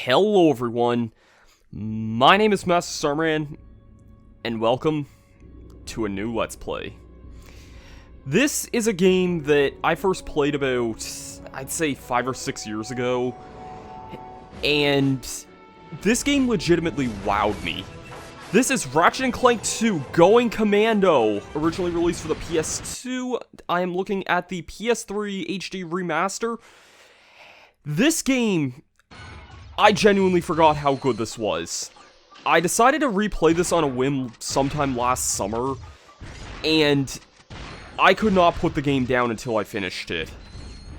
Hello everyone, my name is Masterstarman, and welcome to a new Let's Play. This is a game that I first played about, I'd say 5 or 6 years ago, and this game legitimately wowed me. This is Ratchet and Clank 2 Going Commando, originally released for the PS2. I am looking at the PS3 HD remaster. This game, I genuinely forgot how good this was. I decided to replay this on a whim sometime last summer, and I could not put the game down until I finished it.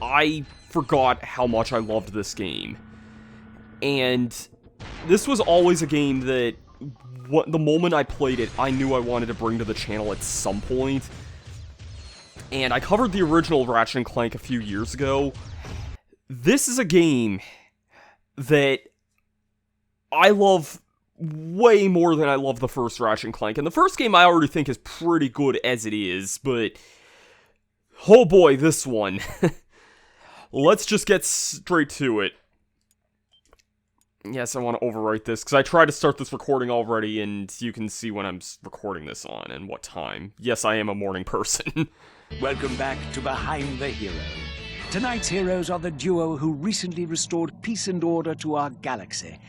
I forgot how much I loved this game. And this was always a game that, the moment I played it, I knew I wanted to bring to the channel at some point. And I covered the original Ratchet and Clank a few years ago. This is a game that I love way more than I love the first Ratchet and Clank. And the first game I already think is pretty good as it is, but oh boy, this one. Let's just get straight to it. Yes, I want to overwrite this, because I tried to start this recording already, and you can see when I'm recording this on, and what time. Yes, I am a morning person. Welcome back to Behind the Hero. Tonight's heroes are the duo who recently restored peace and order to our galaxy,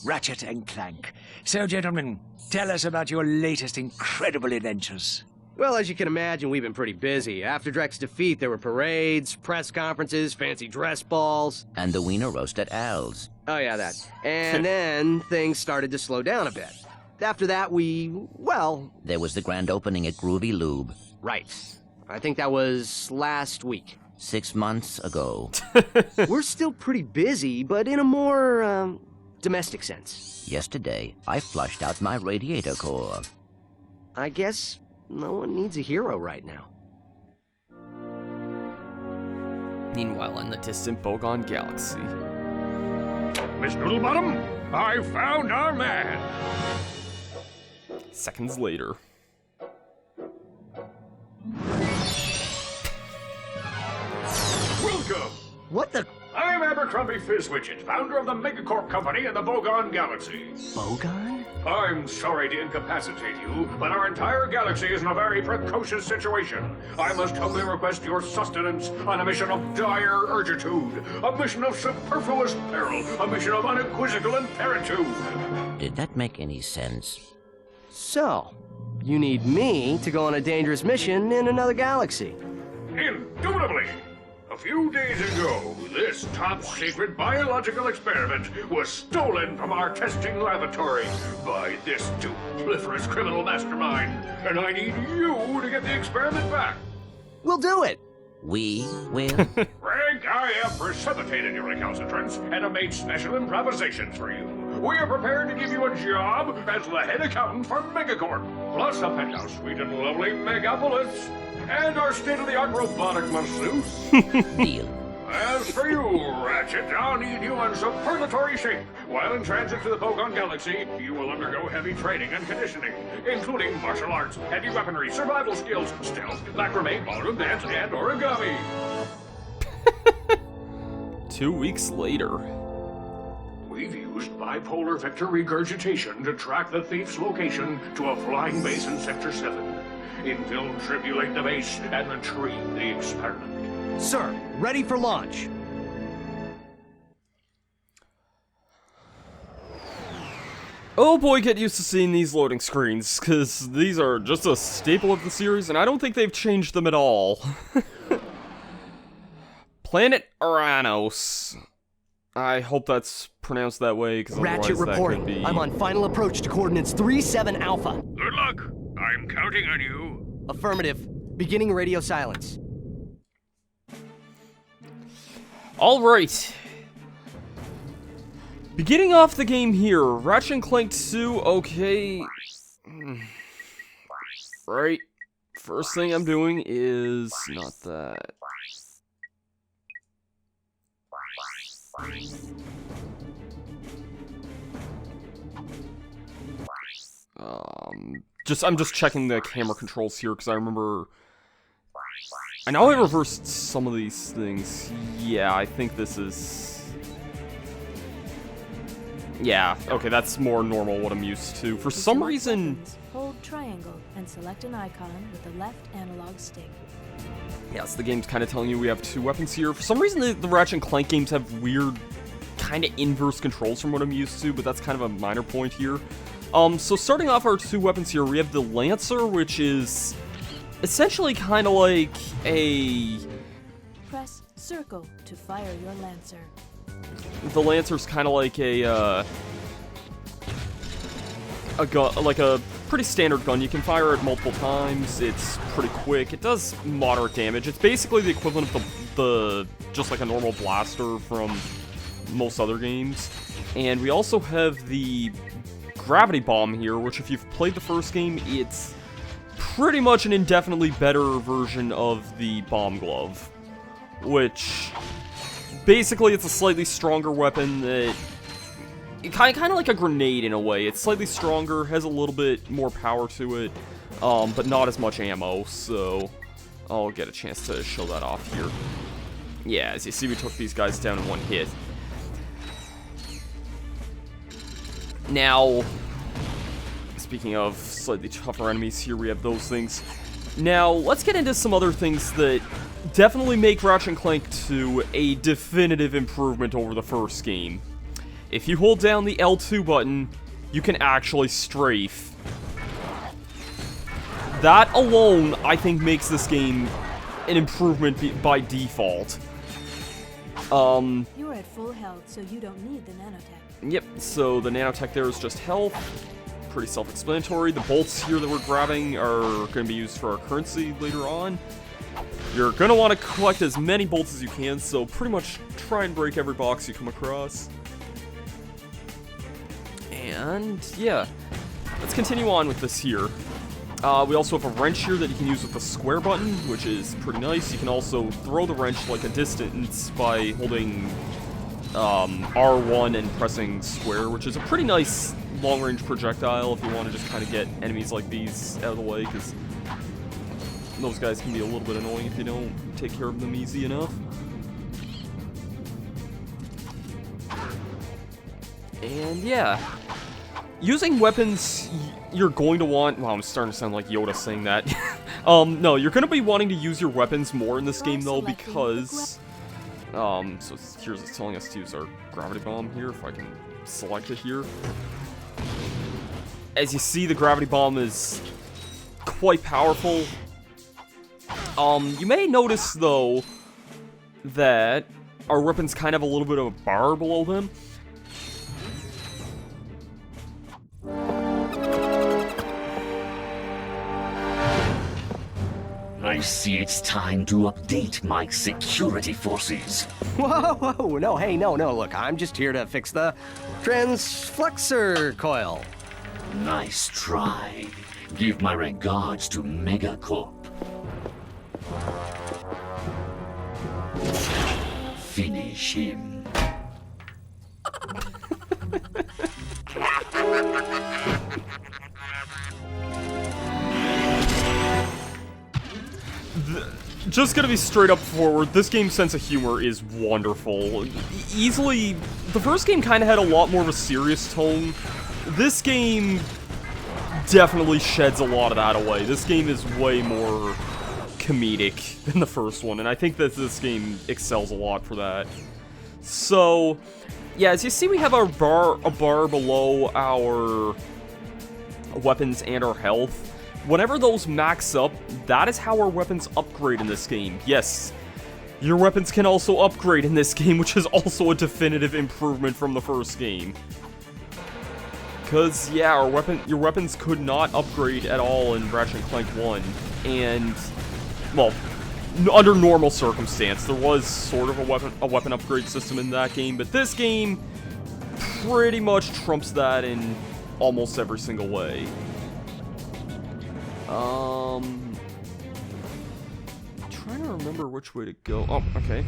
Ratchet and Clank. So, gentlemen, tell us about your latest incredible adventures. Well, as you can imagine, we've been pretty busy. After Drek's defeat, there were parades, press conferences, fancy dress balls. And the wiener roast at Al's. Oh yeah, that. And then things started to slow down a bit. After that, There was the grand opening at Groovy Lube. Right. I think that was last week. 6 months ago. We're still pretty busy, but in a more, domestic sense. Yesterday, I flushed out my radiator core. I guess no one needs a hero right now. Meanwhile, in the distant Bogon Galaxy. Miss Noodlebottom, I found our man! Seconds later. Welcome! What the... I'm Abercrombie Fizzwidget, founder of the Megacorp Company in the Bogon Galaxy. Bogon? I'm sorry to incapacitate you, but our entire galaxy is in a very precocious situation. I must humbly request your sustenance on a mission of dire urgitude, a mission of superfluous peril, a mission of unequivocal imperitude. Did that make any sense? So, you need me to go on a dangerous mission in another galaxy. Indubitably! A few days ago, this top-secret biological experiment was stolen from our testing laboratory by this dupliferous criminal mastermind, and I need you to get the experiment back. We'll do it! We will? Frank, I have precipitated your recalcitrance and have made special improvisations for you. We are prepared to give you a job as the head accountant for Megacorp, plus a penthouse suite in lovely Megapolis, and our state-of-the-art robotic masseuse. Deal. As for you, Ratchet, I'll need you in superlatory shape. While in transit to the Bogon Galaxy, you will undergo heavy training and conditioning, including martial arts, heavy weaponry, survival skills, stealth, macrame, ballroom dance, and origami. 2 weeks later. We've used bipolar vector regurgitation to track the thief's location to a flying base in Sector 7. Infiltrate the base and retrieve the experiment. Sir, ready for launch. Oh boy, get used to seeing these loading screens, because these are just a staple of the series, and I don't think they've changed them at all. Planet Aranos. I hope that's pronounced that way, because otherwise Ratchet that reporting. could be... I'm on final approach to coordinates 37 Alpha. Good luck. I'm counting on you. Affirmative. Beginning radio silence. Alright. Beginning off the game here, Ratchet and Clank 2, okay. Right. First thing I'm doing is not that. I'm just checking the camera controls here, because I remember... I know I reversed some of these things. Yeah, I think this is... Yeah, okay, that's more normal what I'm used to. For some reason... Hold triangle and select an icon with the left analog stick. Yes, the game's kind of telling you we have 2 weapons here. For some reason, the Ratchet and Clank games have weird, kind of inverse controls from what I'm used to, but that's kind of a minor point here. So starting off our 2 weapons here, we have the Lancer, which is essentially kind of like a... Press circle to fire your Lancer. The Lancer's kind of like a gun, like a pretty standard gun. You can fire it multiple times. It's pretty quick. It does moderate damage. It's basically the equivalent of the just like a normal blaster from most other games. And we also have the Gravity Bomb here, which if you've played the first game, it's pretty much an indefinitely better version of the Bomb Glove, which basically it's a slightly stronger weapon that kind of like a grenade in a way. It's slightly stronger, has a little bit more power to it, but not as much ammo, so I'll get a chance to show that off here. Yeah, as you see, we took these guys down in one hit. Now, speaking of slightly tougher enemies, here we have those things. Now, let's get into some other things that definitely make Ratchet and Clank 2 a definitive improvement over the first game. If you hold down the L2 button, you can actually strafe. That alone, I think, makes this game an improvement by default. You're at full health, so you don't need the nanotech. Yep, so the nanotech there is just health. Pretty self-explanatory. The bolts here that we're grabbing are going to be used for our currency later on. You're going to want to collect as many bolts as you can, so pretty much try and break every box you come across. And, yeah, let's continue on with this here. We also have a wrench here that you can use with the square button, which is pretty nice. You can also throw the wrench like a distance by holding R1 and pressing square, which is a pretty nice long-range projectile if you want to just kind of get enemies like these out of the way, because those guys can be a little bit annoying if you don't take care of them easy enough. And yeah, using weapons, you're going to want... Wow, I'm starting to sound like Yoda saying that. No, you're going to be wanting to use your weapons more in this game, though, because... so here's it's telling us to use our Gravity Bomb here, if I can select it here. As you see, the Gravity Bomb is quite powerful. You may notice, though, that our weapons kind of have a little bit of a bar below them. I see it's time to update my security forces. Whoa, whoa, no, hey, no, look, I'm just here to fix the transflexor coil. Nice try. Give my regards to Megacorp. Finish him. Just gonna be straight up forward, this game's sense of humor is wonderful. Easily, the first game kind of had a lot more of a serious tone. This game definitely sheds a lot of that away. This game is way more comedic than the first one, and I think that this game excels a lot for that. So, yeah, as you see, we have a bar below our weapons and our health. Whenever those max up, that is how our weapons upgrade in this game. Yes, your weapons can also upgrade in this game, which is also a definitive improvement from the first game. Because, yeah, your weapons could not upgrade at all in Ratchet and Clank 1. And, well, under normal circumstance, there was sort of a weapon upgrade system in that game, but this game pretty much trumps that in almost every single way. Trying to remember which way to go. Oh, okay.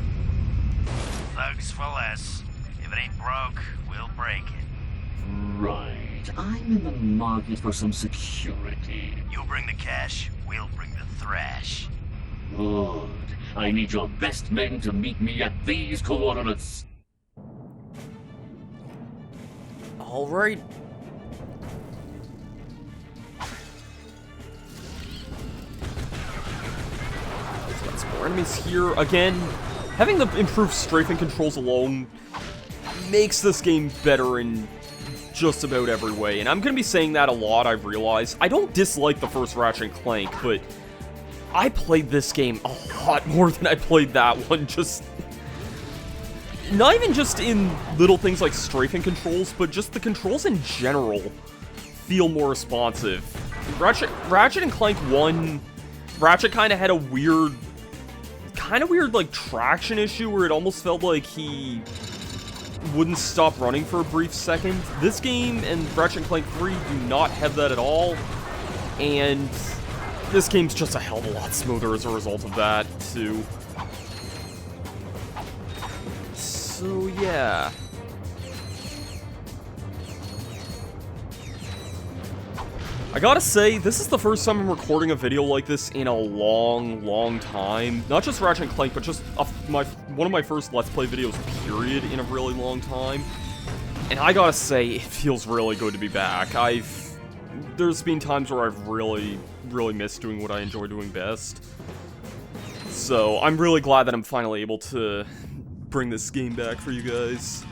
Thugs for less. If it ain't broke, we'll break it. Right. I'm in the market for some security. You bring the cash, we'll bring the thrash. Good. I need your best men to meet me at these coordinates. Alright. Got some more enemies here. Again, having the improved strafing controls alone makes this game better in just about every way. And I'm going to be saying that a lot, I've realized. I don't dislike the first Ratchet and Clank, but I played this game a lot more than I played that one. Just not even just in little things like strafing controls, but just the controls in general feel more responsive. Ratchet and Clank 1, Ratchet kind of had a weird like traction issue where it almost felt like he wouldn't stop running for a brief second. This game and Ratchet and Clank 3 do not have that at all, and this game's just a hell of a lot smoother as a result of that, too. So, yeah. I gotta say, this is the first time I'm recording a video like this in a long time. Not just Ratchet and Clank, but just one of my first Let's Play videos, period, in a really long time. And I gotta say, it feels really good to be back. There's been times where I've really missed doing what I enjoy doing best. So, I'm really glad that I'm finally able to bring this game back for you guys.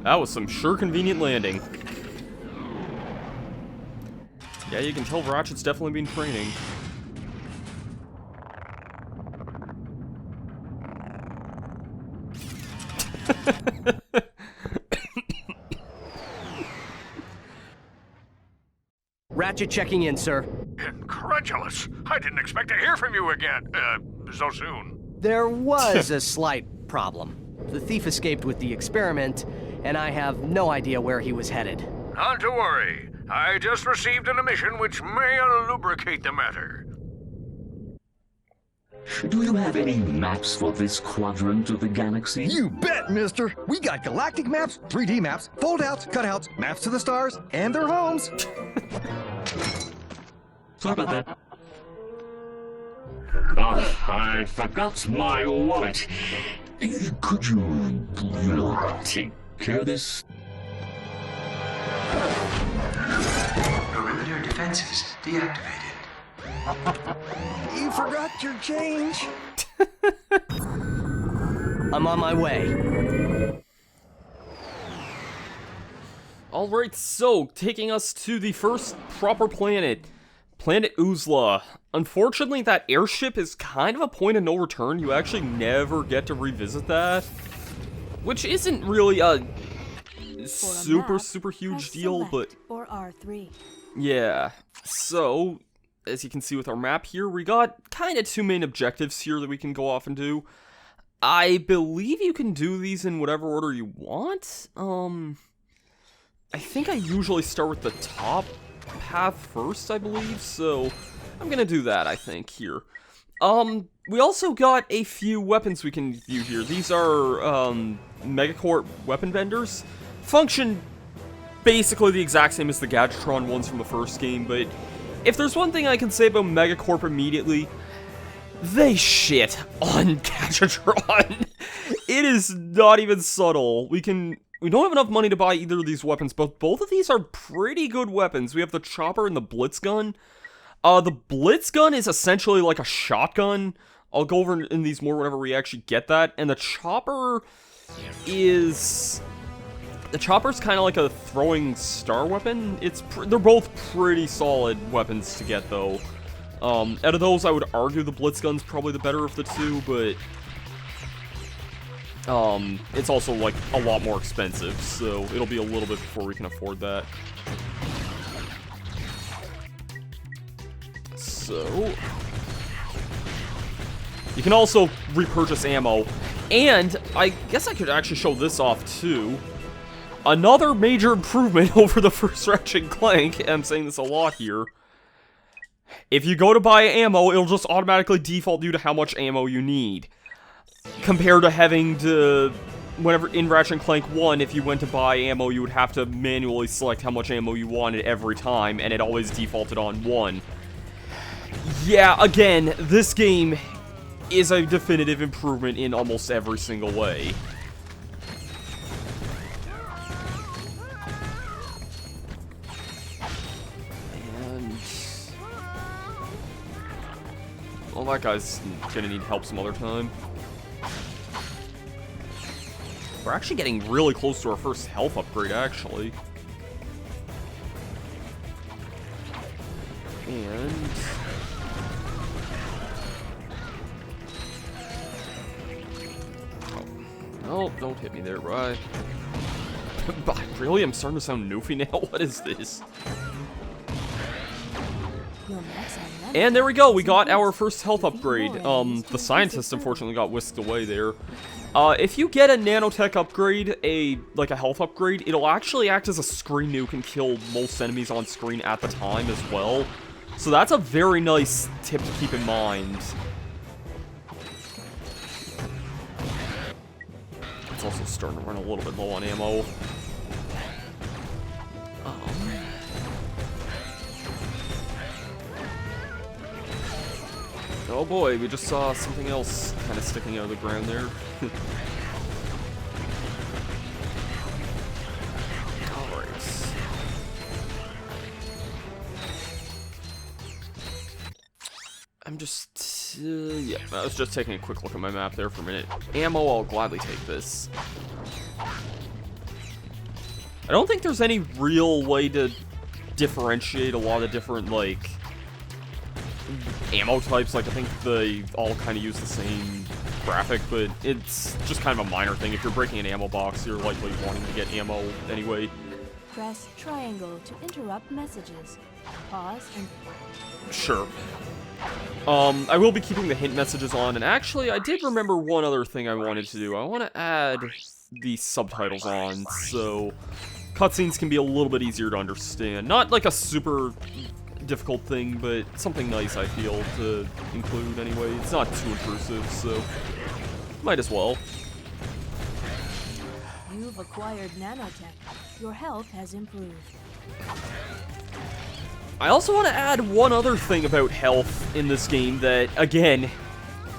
That was some sure convenient landing. Yeah, you can tell Ratchet's definitely been training. Ratchet checking in, sir. Incredulous. I didn't expect to hear from you again, so soon. There was a slight problem. The thief escaped with the experiment, and I have no idea where he was headed. Not to worry. I just received an emission which may lubricate the matter. Do you have any maps for this quadrant of the galaxy? You bet, mister! We got galactic maps, 3D maps, fold-outs, cutouts, maps to the stars, and their homes! Sorry about that. Oh, I forgot my wallet. Could you take care of this? Perimeter defenses deactivated. You forgot your change! I'm on my way. Alright, so, taking us to the first proper planet, Planet Uzla. Unfortunately, that airship is kind of a point of no return. You actually never get to revisit that, which isn't really a super huge deal, but or R3. Yeah. So, as you can see with our map here, we got kind of two main objectives here that we can go off and do. I believe you can do these in whatever order you want. I think I usually start with the top path first, I believe, so I'm gonna do that, I think, here. We also got a few weapons we can view here. These are, Megacorp weapon vendors. Function basically the exact same as the Gadgetron ones from the first game, but if there's one thing I can say about Megacorp immediately, they shit on Gadgetron. It is not even subtle. We don't have enough money to buy either of these weapons, but both of these are pretty good weapons. We have the chopper and the blitz gun. The blitz gun is essentially like a shotgun. I'll go over in these more whenever we actually get that. And the chopper is... The chopper's kind of like a throwing star weapon. They're both pretty solid weapons to get, though. Out of those, I would argue the blitz gun's probably the better of the two, but... it's also, like, a lot more expensive, so it'll be a little bit before we can afford that. So... You can also repurchase ammo, and I guess I could actually show this off, too. Another major improvement over the first Ratchet and Clank, and I'm saying this a lot here. If you go to buy ammo, it'll just automatically default you to how much ammo you need. Compared to having to whenever in Ratchet and Clank 1, if you went to buy ammo, you would have to manually select how much ammo you wanted every time, and it always defaulted on 1. Yeah, again, this game is a definitive improvement in almost every single way. And... well, that guy's gonna need help some other time. We're actually getting really close to our first health upgrade, actually. And... oh, don't hit me there, right? Really? I'm starting to sound noofy now? What is this? And there we go, we got our first health upgrade. The scientist unfortunately got whisked away there. If you get a nanotech upgrade, like a health upgrade, it'll actually act as a screen nuke and kill most enemies on screen at the time as well. So that's a very nice tip to keep in mind. It's also starting to run a little bit low on ammo. Oh boy, we just saw something else kind of sticking out of the ground there. Alright. I'm just... yeah, I was just taking a quick look at my map there for a minute. Ammo, I'll gladly take this. I don't think there's any real way to differentiate a lot of different, like... ammo types. Like, I think they all kind of use the same graphic, but it's just kind of a minor thing. If you're breaking an ammo box, you're likely wanting to get ammo anyway. Press triangle to interrupt messages. Pause and... sure. I will be keeping the hint messages on, and actually, I did remember one other thing I wanted to do. I want to add the subtitles on, so cutscenes can be a little bit easier to understand. Not like a super difficult thing, but something nice, I feel, to include anyway. It's not too intrusive, so might as well. You've acquired nanotech. Your health has improved. I also want to add one other thing about health in this game that, again,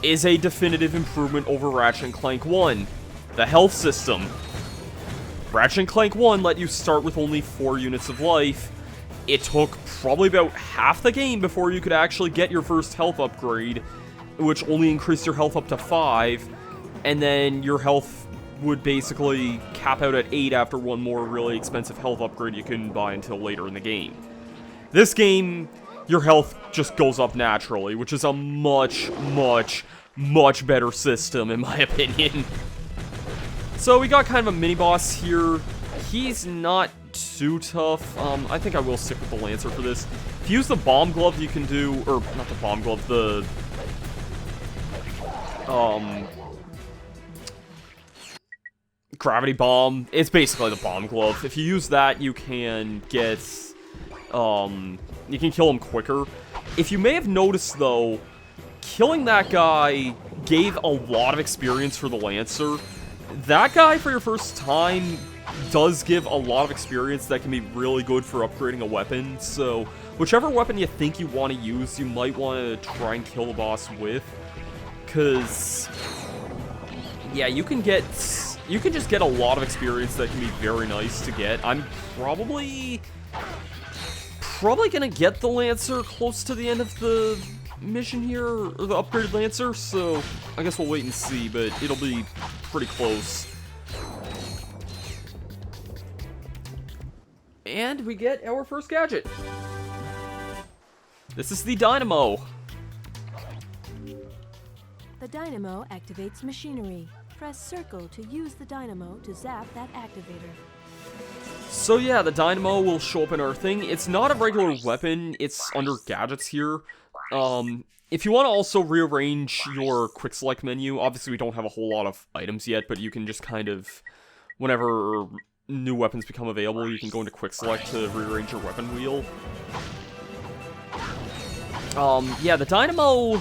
is a definitive improvement over Ratchet and Clank 1. The health system. Ratchet and Clank 1 let you start with only 4 units of life. It took probably about half the game before you could actually get your first health upgrade, which only increased your health up to 5, and then your health would basically cap out at 8 after one more really expensive health upgrade you couldn't buy until later in the game. This game, your health just goes up naturally, which is a much, much, much better system, in my opinion. So we got kind of a mini-boss here. He's not too tough. I think I will stick with the Lancer for this. If you use the Bomb Glove, you can do... or, not the Bomb Glove, the... Gravity Bomb. It's basically the Bomb Glove. If you use that, you can get... you can kill him quicker. If you may have noticed, though, killing that guy gave a lot of experience for the Lancer. That guy, for your first time, does give a lot of experience that can be really good for upgrading a weapon. So, whichever weapon you think you want to use, you might want to try and kill the boss with. Because, yeah, you can just get a lot of experience that can be very nice to get. I'm probably gonna get the Lancer close to the end of the mission here, or the upgraded Lancer, so I guess we'll wait and see, but it'll be pretty close. And we get our first gadget. This is the Dynamo. The Dynamo activates machinery. Press circle to use the Dynamo to zap that activator. So yeah, the Dynamo will show up in our thing. It's not a regular weapon, it's under gadgets here. If you want to also rearrange your quick select menu, obviously we don't have a whole lot of items yet, but you can just kind of, whenever new weapons become available, you can go into quick select to rearrange your weapon wheel. Yeah, the Dynamo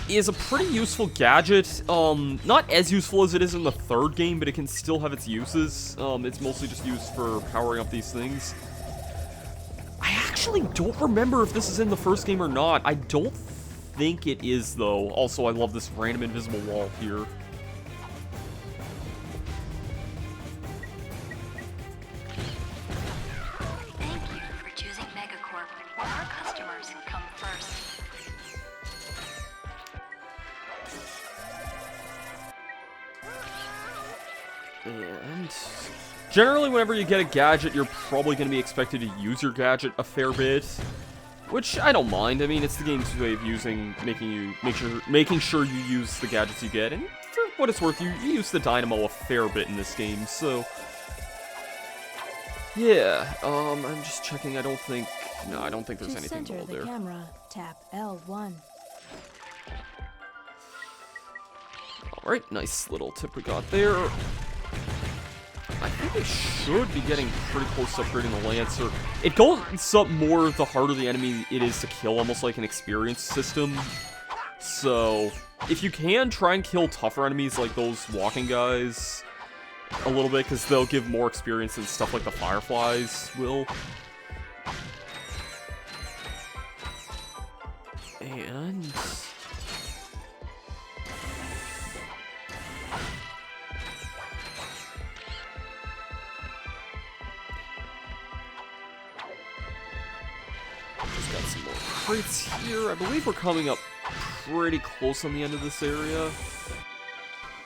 is a pretty useful gadget. Not as useful as it is in the third game, but it can still have its uses. It's mostly just used for powering up these things. I actually don't remember if this is in the first game or not. I don't think it is, though. Also, I love this random invisible wall here. Thank you for choosing Megacorp, where our customers come first. And generally, whenever you get a gadget, you're probably going to be expected to use your gadget a fair bit, which I don't mind. I mean, it's the game's way of making sure you use the gadgets you get, and for what it's worth, you use the dynamo a fair bit in this game. So, yeah. I'm just checking. I don't think there's anything below there. To center the camera, tap L1. All right, nice little tip we got there. I think we should be getting pretty close to upgrading the Lancer. It goes up more the harder the enemy it is to kill, almost like an experience system. So, if you can, try and kill tougher enemies like those walking guys a little bit, because they'll give more experience than stuff like the Fireflies will. And... just got some more crates here. I believe we're coming up pretty close on the end of this area.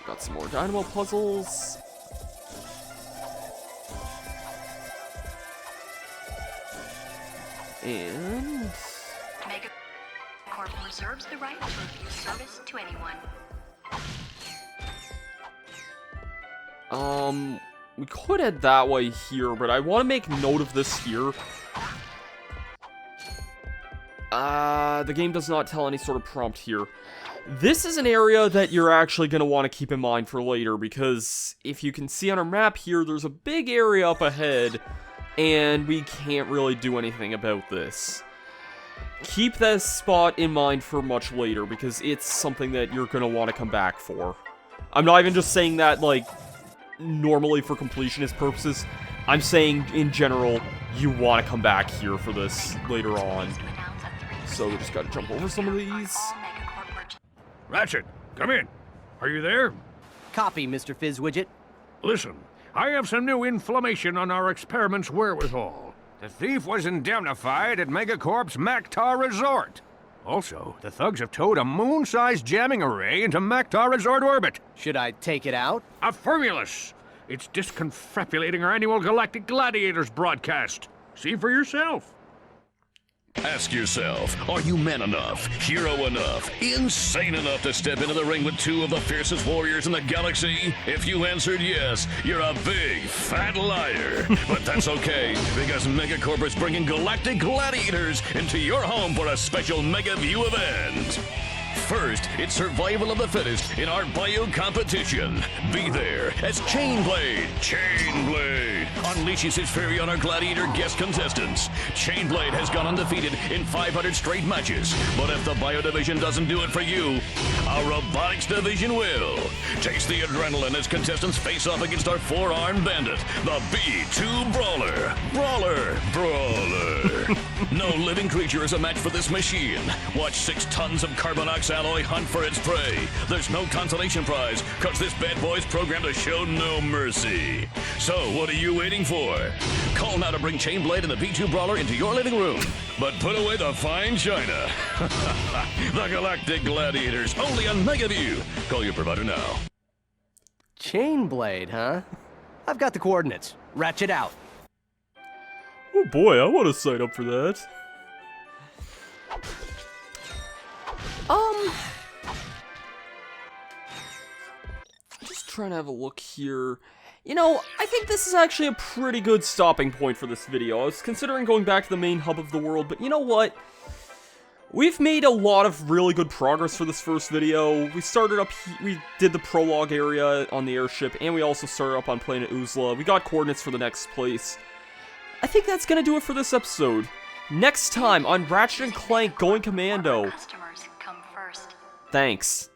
Got some more dynamo puzzles. And... Megacorp reserves the right to refuse service to anyone. We could head that way here, but I want to make note of this here. The game does not tell any sort of prompt here. This is an area that you're actually going to want to keep in mind for later, because if you can see on our map here, there's a big area up ahead, and we can't really do anything about this. Keep this spot in mind for much later, because it's something that you're going to want to come back for. I'm not even just saying that, like, normally for completionist purposes. I'm saying, in general, you want to come back here for this later on. So we just gotta jump over some of these. Ratchet, come in. Are you there? Copy, Mr. Fizzwidget. Listen, I have some new information on our experiment's wherewithal. The thief was indemnified at Megacorp's Mactar Resort. Also, the thugs have towed a moon-sized jamming array into Mactar Resort orbit. Should I take it out? Affirmulous! It's disconfabulating our annual Galactic Gladiators broadcast. See for yourself. Ask yourself, are you man enough, hero enough, insane enough to step into the ring with two of the fiercest warriors in the galaxy? If you answered yes, you're a big, fat liar. But that's okay, because Megacorp is bringing Galactic Gladiators into your home for a special Mega View event. First, it's survival of the fittest in our bio competition. Be there as Chainblade unleashes his fury on our Gladiator guest contestants. Chainblade has gone undefeated in 500 straight matches, but if the bio division doesn't do it for you, our robotics division will. Taste the adrenaline as contestants face off against our four-armed bandit, the B2 Brawler. Brawler. No living creature is a match for this machine. Watch 6 tons of Carbonox alloy hunt for its prey. There's no consolation prize, cause this bad boy's programmed to show no mercy. So what are you waiting for? Call now to bring Chainblade and the B2 Brawler into your living room. But put away the fine china. The Galactic Gladiators, only on Megaview. Call your provider now. Chainblade, huh? I've got the coordinates. Ratchet out. Oh boy, I want to sign up for that. Just trying to have a look here. You know, I think this is actually a pretty good stopping point for this video. I was considering going back to the main hub of the world, but you know what? We've made a lot of really good progress for this first video. We started up, we did the prologue area on the airship, and we also started up on planet Uzla. We got coordinates for the next place. I think that's gonna do it for this episode. Next time on Ratchet and Clank Going Commando. Customers come first. Thanks.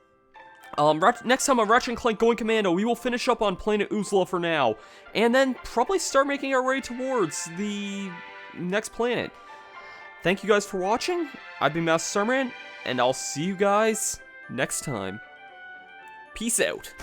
Next time on Ratchet and Clank Going Commando, we will finish up on Planet Uzla for now, and then probably start making our way towards the next planet. Thank you guys for watching. I've been Masterstarman, and I'll see you guys next time. Peace out.